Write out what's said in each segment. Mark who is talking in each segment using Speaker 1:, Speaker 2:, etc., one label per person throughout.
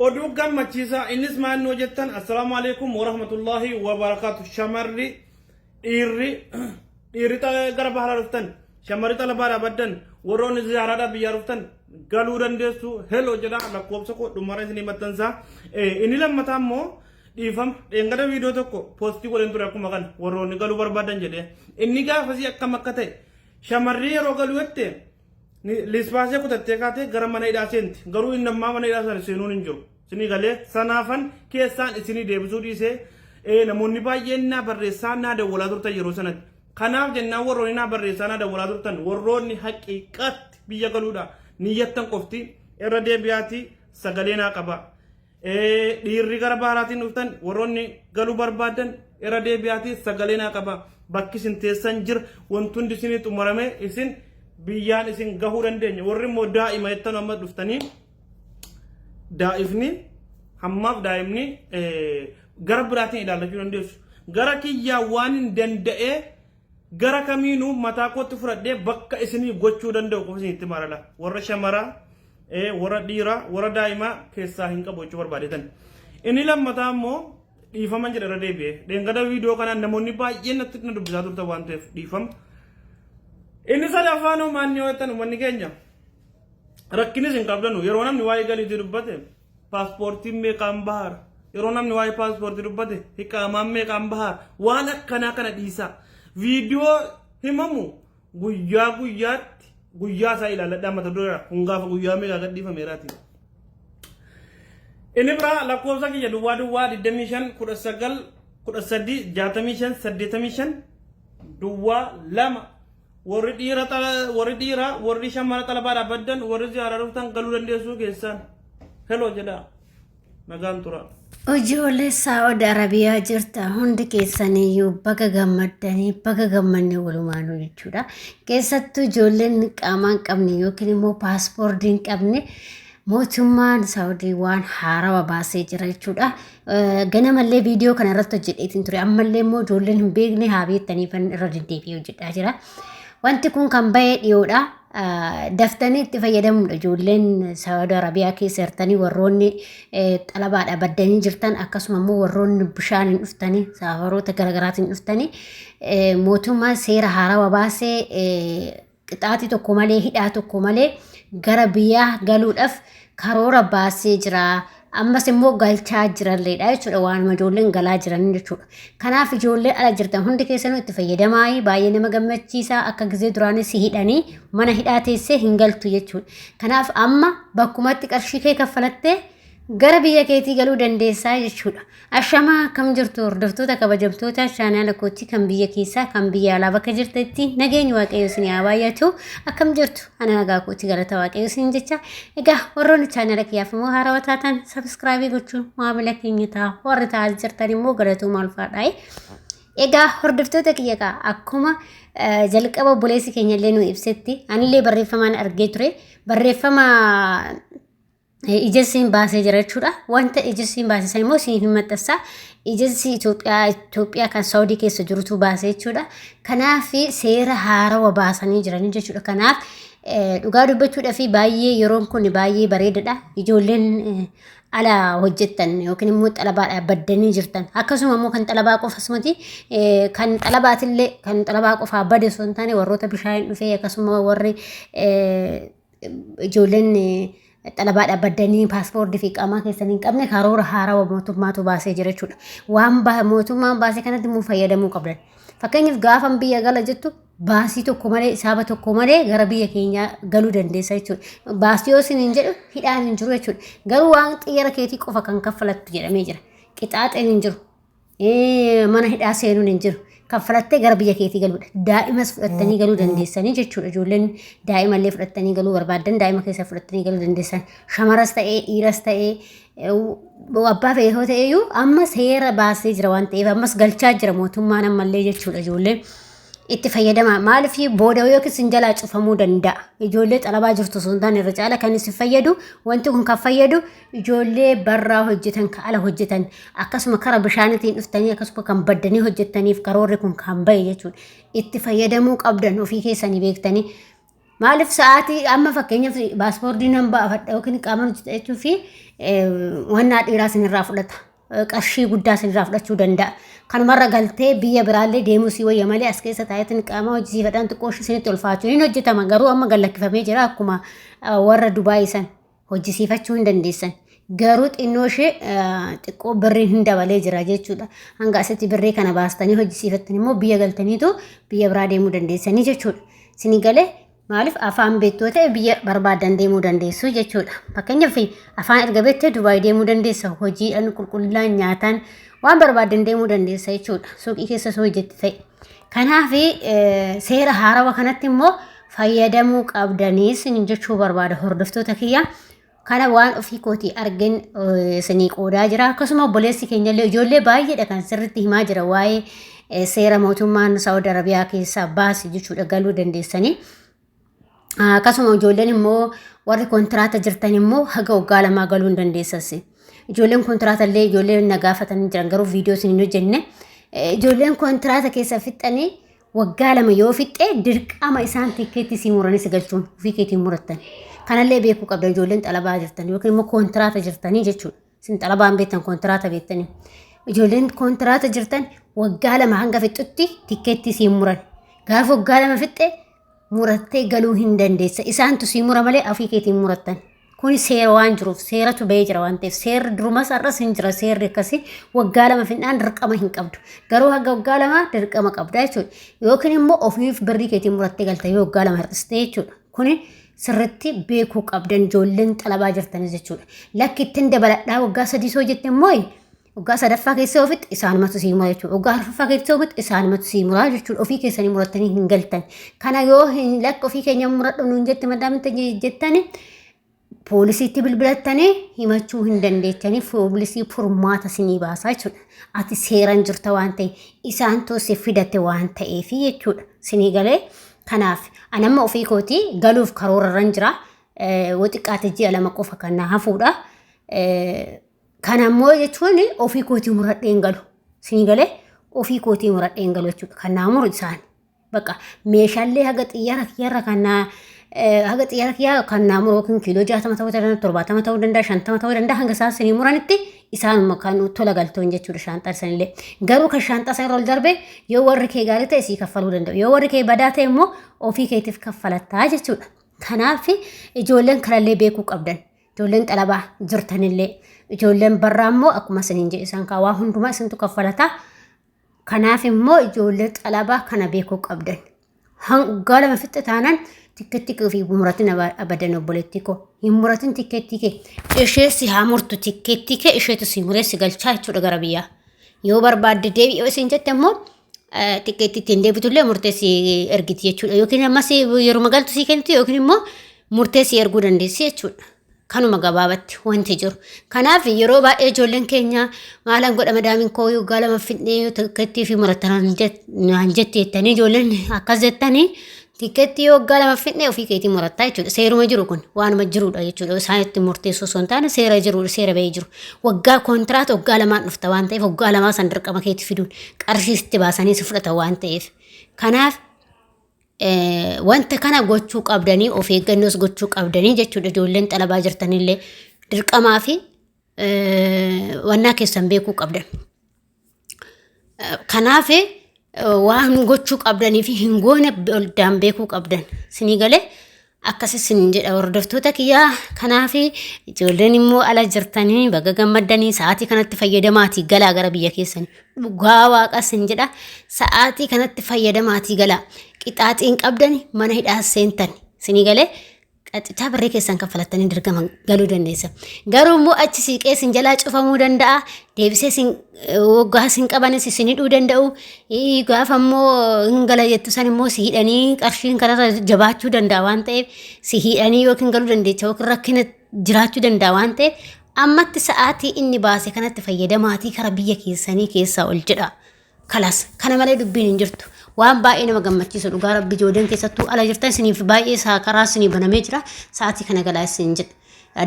Speaker 1: oduu gammachiisaa innis maannoo jettan assalaamu alaykum warahmatullaahi wabarakaatu shamarri dhiirri gara baharaa dhuftan shamarri xalabaadhaa baddan warroonni ziyaaraadhaa biyyaa dhuftan galuu dandeessu heloo jedha lakkoobsa koo dhumara isinii maxxansaa inni lammataa immoo dhiifama dheengada viidiyoo tokko poostii godhan ture akkuma kan warroonni galuu barbaadan jedhee inni gaafasii akkam akka ta'e shamarri yeroo galuu jette lispaasee kutattee kaatee gara mana hidhaa seenti garuu inni ammaa mana hidhaa sana seenuun hin jiru isinii galee sanaafan keessaan isinii deebisuu dhiisee namoonni baay'een naa barreessaa naa dawwalaa turtan yeroo sanatti kanaaf jennaan warroonni naa barreessaa naa dawwalaa turtan warroonni haqiiqatti biyya galuudha niyyattan qofti irra deebi'aati sagalee naa qaba dhiirri gara baharaatiin dhuftan warroonni galuu barbaadan irra deebi'aati sagalee naa qaba bakki isin teessan jira wantundi isinii xumurame isin biyyaan isin gahuu dandeenya warri immoo daa'ima jettan amma dhuftanii daa'ifni hammaaf daa'imni gara biraatiin ilaallachuu dandeessu gara kiyyaa waan hin danda'ee gara kamiinuu mataa kootti fudhadhee bakka isinii gochuu danda'u qofa isinitti marala warra shamaraa warra dhiiraa warra daa'imaa keessaa hin qabu jechuu barbaadetan inni lammataa immoo dhiifama jedha irra deebi'ee dheengada viidiyoo kanaan namoonni baay'een natti na dubbisaa turtan waan ta'eef dhiifama inni sadaffaan maanni yoo jettan uummanni keenya rakkinis hin qabdanu yeroo namni waa'ee galiitii dubbate paaspoortiin meeqaan bahar yeroo namni waa'ee paaspoortii dubbate hiqaamaan meeqaan bahar waan akkanaa kana dhiisaa viidiyoo himamu guyyaa guyyaatti guyyaa isaa ilaalladhaa mata dura hungaafa guyyaa meeqaa gadhiifameeraati inni biraa lakkoofsa kiyya duwwaa 25 19 13 65 duwwaa 2 warri dhiira warri shamara xalabaadhaa baddan warri ziyaaraa dhuftan galuu dandeessuu keessaan heloo jedha nagaan tura
Speaker 2: Ijoollee Saa'ud Arabiyaa jirta hundi keessaniyyuu baga gammaddanii baga gammanne walumaanuu jechuudha. Keessattuu ijoolleen qaamaan qabne yookiin immoo paaspoortii hin qabne mootummaan Saa'udii waan haarawaa baasee jira jechuudha. Ganamallee viidiyoo kana irratti hojjedheetiin ture ammallee immoo ijoolleen hin beekne haa beektaniif irra deddeebi'ee hojjedhaa jira. Wanti kun kan bahee dhiyoodha. Daftanii itti fayyadamuudha ijoolleen Saawud Arabiyaa keessa jirtanii warroonni xalabaadhaa baddanii jirtan akkasuma immoo warroonni bishaaniin dhuftanii safaroota garaagaraatiin dhuftanii mootummaan seera haarawaa baasee qixaatii tokko malee hidhaa tokko malee gara biyyaa galuudhaaf karoora baasee jira. Ammas immoo galchaa jiralleedha jechuudha waan ijoolleen galaa jiran jechuudha. Kanaaf ijoollee ala jirtan hundi keessanuu itti fayyadamaa baay'ee nama gammachiisa akka gizee duraanis hidhanii mana hidhaa teessee hin galtu jechuudha. Kanaaf amma bakkumatti qarshii kee kaffalattee gara biyya keetii galuu dandeessaa jechuudha. Ashamaa akkam jirtu hordoftoota kabajamtoota chaanaala kootii kan biyya keessaa kan biyya alaa bakka jirtetti nageenyi waaqayyo isin haa baay'atu akkam jirtu ana nagaa kootii galata waaqayyo isin jecha egaa warroonni chaanaala kiyyaaf immoo haarawaa taatan sabskraayibii gochuun maamila keenya ta'a warri ta'aa jirtan immoo galatuu maal fa'aadha. Egaa hordoftoota kiyya akkuma jalqaba buleessi keenya illee nu ibsetti anillee barreeffamaan argee ture barreeffama Ijensiin baasee jira jechuudha. Wanta ijensiin baasee san immoo isin hin maxxansa. Ijensii Itoophiyaa kan Saawudii keessa jirutu baasee jechuudha. Kanaaf seera haarawaa baasanii jiran jechuudha. Kanaaf dhugaa dubbachuudhaaf baay'ee yeroon kun baay'ee bareedaadha. Ijoolleen ala hojjettan yookiin immoo xalabaadhaa baddanii jirtan akkasuma immoo kan xalabaa qofas miti kan xalabaatillee kan xalabaa qofaa bade osoo hin taane warroota bishaan dhufee akkasuma warri ijoolleen xalabaadhaa baddanii paaspoortii fi qaamaa keessanii hin qabne karoora haarawaa mootummaatu baasee jira jechuudha. Waan mootummaan baasee kanatti immoo fayyadamuu qabdan. Fakkeenyaaf gaafa biyya gala jettu baasii tokko malee isaaba tokko malee gara biyya keenyaa galuu dandeessa jechuudha. Baasii yoo isin hin jedhu hidhaan hin jiru jechuudha. Garuu waan xiyyaara keetii qofa kan kaffalattu jedhamee jira. Qixaaxeen hin jiru. Mana hidhaa seenuun hin jiru. Kaffalattee gara biyya keetii galuudha. Daa'imas fudhattanii galuu dandeessanii jechuudha. Ijoolleen daa'imallee fudhattanii galuu barbaadan daa'ima keessa fudhattanii galuu dandeessan. Shamaras ta'ee dhiiras ta'ee abbaa fe'ee yoo ta'eyyuu amma seera baasee jira waan ta'eef ammas galchaa jira mootummaan ammallee jechuudha ijoolleen. Itti fayyadama maaliif booda yookiin sin jalaa cufamuu danda'a. Ijoollee xalabaa jirtu sun taane irra caala kan isin fayyadu wanti kun kan fayyadu ijoollee barraa hojjetan kan ala hojjetan akkasuma kara bishaanitiin dhuftanii akkasuma kan baddanii hojjetaniif karoorri kun kan bahe jechuudha. Itti fayyadamuu qabdan ofii keessanii beektanii maaliif sa'aatii amma fakkeenyaaf paaspoortii nan baafadha yookiin qaama hojjetaa jechuu fi wannaa dhiiraa sinirraa fudhata. Qarshii guddaa sinirraa fudhachuu danda'a. Kanumarra galtee biyya biraallee deemuu si wayya malee as keessa taayetiin qaama hojjisiifadhaan xiqqooshi sinitti ulfaachuu hin hojjetama. Garuu amma gallakkifamee jira akkuma warra Dubaayii san hojjisiifachuu hin dandeessan. Garuu xinnoo ishee xiqqoo birriin hin dabalee jira jechuudha. Hanga asitti birrii kana baastanii hojjisiifattan immoo biyya galtaniitu biyya biraa deemuu dandeessanii jechuudha. Sinii galee maaliif afaan beektoo ta'e biyya barbaadan deemuu dandeessu jechuudha. Fakkeenyaaf afaan erga beektee Dubaayii deemuu dandeessa. Hojiidhaan qulqullinaan nyaataan waan barbaadan deemuu dandeessa jechuudha. Suuqii keessa soo hojjetti ta'e. Kanaaf seera haarawaa kanatti immoo fayyadamuu qabdanii sin jechuu barbaada hordoftoota kiyya. Kana waan ofii kootii argin sinii qoodaa jira. Akkasuma obboleessi keenyallee ijoollee baay'eedha kan sirriitti himaa jira waa'ee seera mootummaan Saawud Arabiyaa keessaa baase jechuudha galuu dandeessanii. Akkasuma ijoolleen immoo warri kontiraata jirtan immoo haga waggaa lamaa galuu hin dandeessas. Ijoolleen kontiraata illee ijoolleen na gaafatanii jiran garuu viidiyoo isin hin hojjenne. Ijoolleen kontiraata keessa fixanii waggaa lama yoo fixee dirqama isaan tikkeetti si muranis galchuun ofii keetiin murattan. Kanallee beekuu qabda ijoolleen xalabaa jirtan yookiin immoo kontiraata jirtanii jechuudha. Isin xalabaan beektan kontiraata beektanii. Ijoolleen kontiraata jirtan waggaa lama hanga fixutti tikkeetti si muran. Gaafa waggaa lama fixee murattee galuu hin dandeessa. Isaantu si mura malee ofii keetiin murattan. Kuni seera waan jiruuf seeratu bahee jira waan ta'eef seerri durumas har'as hin jira seerri akkasii waggaa lama fixnaan dirqama hin qabdu. Garuu haga waggaa lama dirqama qabda jechuudha. Yookiin immoo ofiif birrii keetiin murattee galta yoo waggaa lama hir'istee jechuudha. Kuni sirriitti beekuu qabdan ijoolleen xalabaa jirtanis jechuudha. Lakki ittiin dabaladhaa waggaa sadii soo jette immoo waggaa sadaffaa keessa ofitti isaanumatu sii mura jechuudha. Waggaa arfaffaa keessa ofitti isaanumatu sii mura jechuudha. Ofii keessanii murattanii hin galtan. Kana yoo hin lakki ofii keenya muradhu nuun jette madaaminta jettani poolisiitti bilbilattanii himachuu hin dandeechanii poolisii furmaata sinii baasaa jechuudha. Ati seeran jirta waan ta'e isaan toosee fidate waan ta'eef jechuudha. Sinii galee kanaaf anamma ofii kootii galuuf karoorarran jira. Xiqqaate ji'a lama qofa kan na hafuudha. Kanammoo jechuun ofii kootii muradheen galu. Sinii galee ofii kootii muradheen galu jechuudha. Kan naa muru isaan. Bakka meeshaalee haga xiyyaara kiyyarra kan naa haga xiyyaara kiyyaa kan naa muru yookiin kiiloo 60 ta'uu danda'a 70 ta'uu danda'a 50 ta'uu danda'a hanga isaan sinii muranitti isaanuma kan tola galtoon jechuudha shaanxaa sanillee. Garuu kan shaanxaa sana irra ol darbe yoo warri kee gaarii ta'e sii kaffaluu danda'u. Yoo warri kee badaa ta'e immoo ofii keetiif kaffalattaa jechuudha. Kanaaf ijoolleen kanallee beekuu qabdan. Ijoolleen xalabaa jirtanillee ijoolleen barraa immoo akkuma siniin jedhe isaan kaawaa hundumaa isintu kaffalataa. Kanaaf immoo ijoollee xalabaa kana beekuu qabdan. Hanga lama fixxe taanaan tikkeetti fi muratiin abadan obboleetti koo. Hin muratiin tikkeetti kee. Ishee si haa murtu tikkeetti kee isheetu si muree si galchaa jechuudha gara biyyaa. Yoo barbaadde deebi'ee isin jette immoo tikkeetti ittiin deebitullee murtee si ergiti jechuudha. Yookiin ammas yeroo galtu si kennitu yookiin immoo murtee si erguu dandeessi jechuudha. Kanuma gabaabatti wanti jiru. Kanaaf yeroo baay'ee ijoolleen keenya maalaan godha madaamin koo waggaa lama fixnee tikkeettii fi muratan jetti jettanii ijoolleen akkas jettanii tikkeettii waggaa lama fixnee ofii keetii murattaa jechuudha. Seeruma jiru kun waanuma jirudha jechuudha. Isaan itti murteessuu osoo hin taane seera jiru seera bahee jiru. Waggaa kontiraata waggaa lamaan dhufta waan ta'eef waggaa lamaa san dirqama keetti fiduun qarshii itti baasanii si fudhatan waan ta'eef. Kanaaf wanta kana gochuu qabdanii of eeggannoos gochuu qabdanii jechuudha. Ijoolleen xalabaa jirtanillee dirqamaa fi wannaa keessan beekuu qabdan. Kanaaf waan gochuu qabdanii fi hin goone oldaan beekuu qabdan. Sinii galee akkasis sin jedha hordoftoota kiyyaa. Kanaaf ijoolleen immoo ala jirtanii baga gammaddanii sa'aatii kanatti fayyadamaatii galaa gara biyya keessanii. Dhugaa waaqa sin jedha sa'aatii kanatti fayyadamaatii galaa. Qixaaxiin qabdani mana hidhaa seentan. Sinii galee qaxichaa birrii keessan kaffalattanii dirqama galuu dandeessa. Garuu immoo achi siiqee sin jalaa cufamuu danda'a. Deebisee sin waggaa sin qabanis sin hidhuu danda'u. Gaafa immoo hin gala jettu san immoo si hidhanii qarshiin kanarra jabaachuu danda'a waan ta'eef si hidhanii yookiin galuu dandeecha yookiin rakkina jiraachuu danda'a waan ta'eef ammatti sa'aatii inni baase kanatti fayyadamaatii kara biyya keessanii keessaa ol jedha. Kalas kana malee dubbiin hin jirtu. Waan baay'ee nama gammachiisu dhugaa rabbi ijoolleen keessattuu ala jirtan isiniif baay'ee karaa isinii banamee jira sa'aatii kana galaa isin jedha.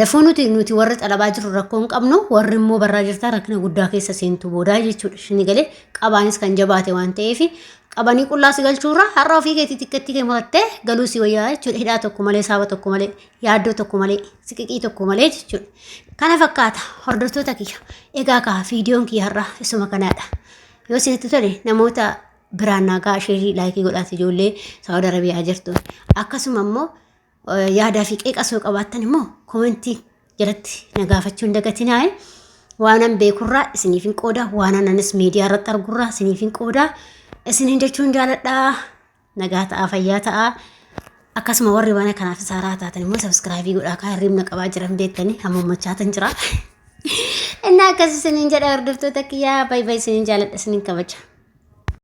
Speaker 2: Dafuu nuti warri xalabaa jiru rakkoo hin qabnu warri immoo barraa jirtan rakkina guddaa keessa seentu boodaa jechuudha. Isin galee qabaanis kan jabaate waan ta'eef qabanii qullaa si galchuurra har'a ofii keetii xiqqeetti kee murattee galuu si wayyaa jechuudha. Hidhaa tokko malee, saaba tokko malee, yaaddoo tokko malee, siqiqii tokko malee jechuudha. Kana fakkaata hordoftoota kiyya. Egaa kaa viidiyoon kiyya har'a isuma kanaadha. Yoo isinitti tole namoota biraan nagaa sheerii laayikii godhaati ijoollee Saawud Arabiyaa jirtu. Akkasuma immoo yaadaa fi qeeqa soo qabaattan immoo koomentii jalatti na gaafachuu hin dagatinaa. Waanan beekurraa isiniifin qooda, waanan anis miidiyaa irratti argurraa isiniifin qooda. Isiniin jechuun jaaladhaa. Nagaa ta'aa, fayyaa ta'aa. Akkasuma warri waan kanaaf saaraa taatan immoo sabskraayibii godhaa kaa hirribna qabaa jiran beektanii hammammachaatan jira. Innaa akkasii isiniin jedha hordoftoota kiyyaa. Baay'ee isiniin jaaladha, isiniin kabaja.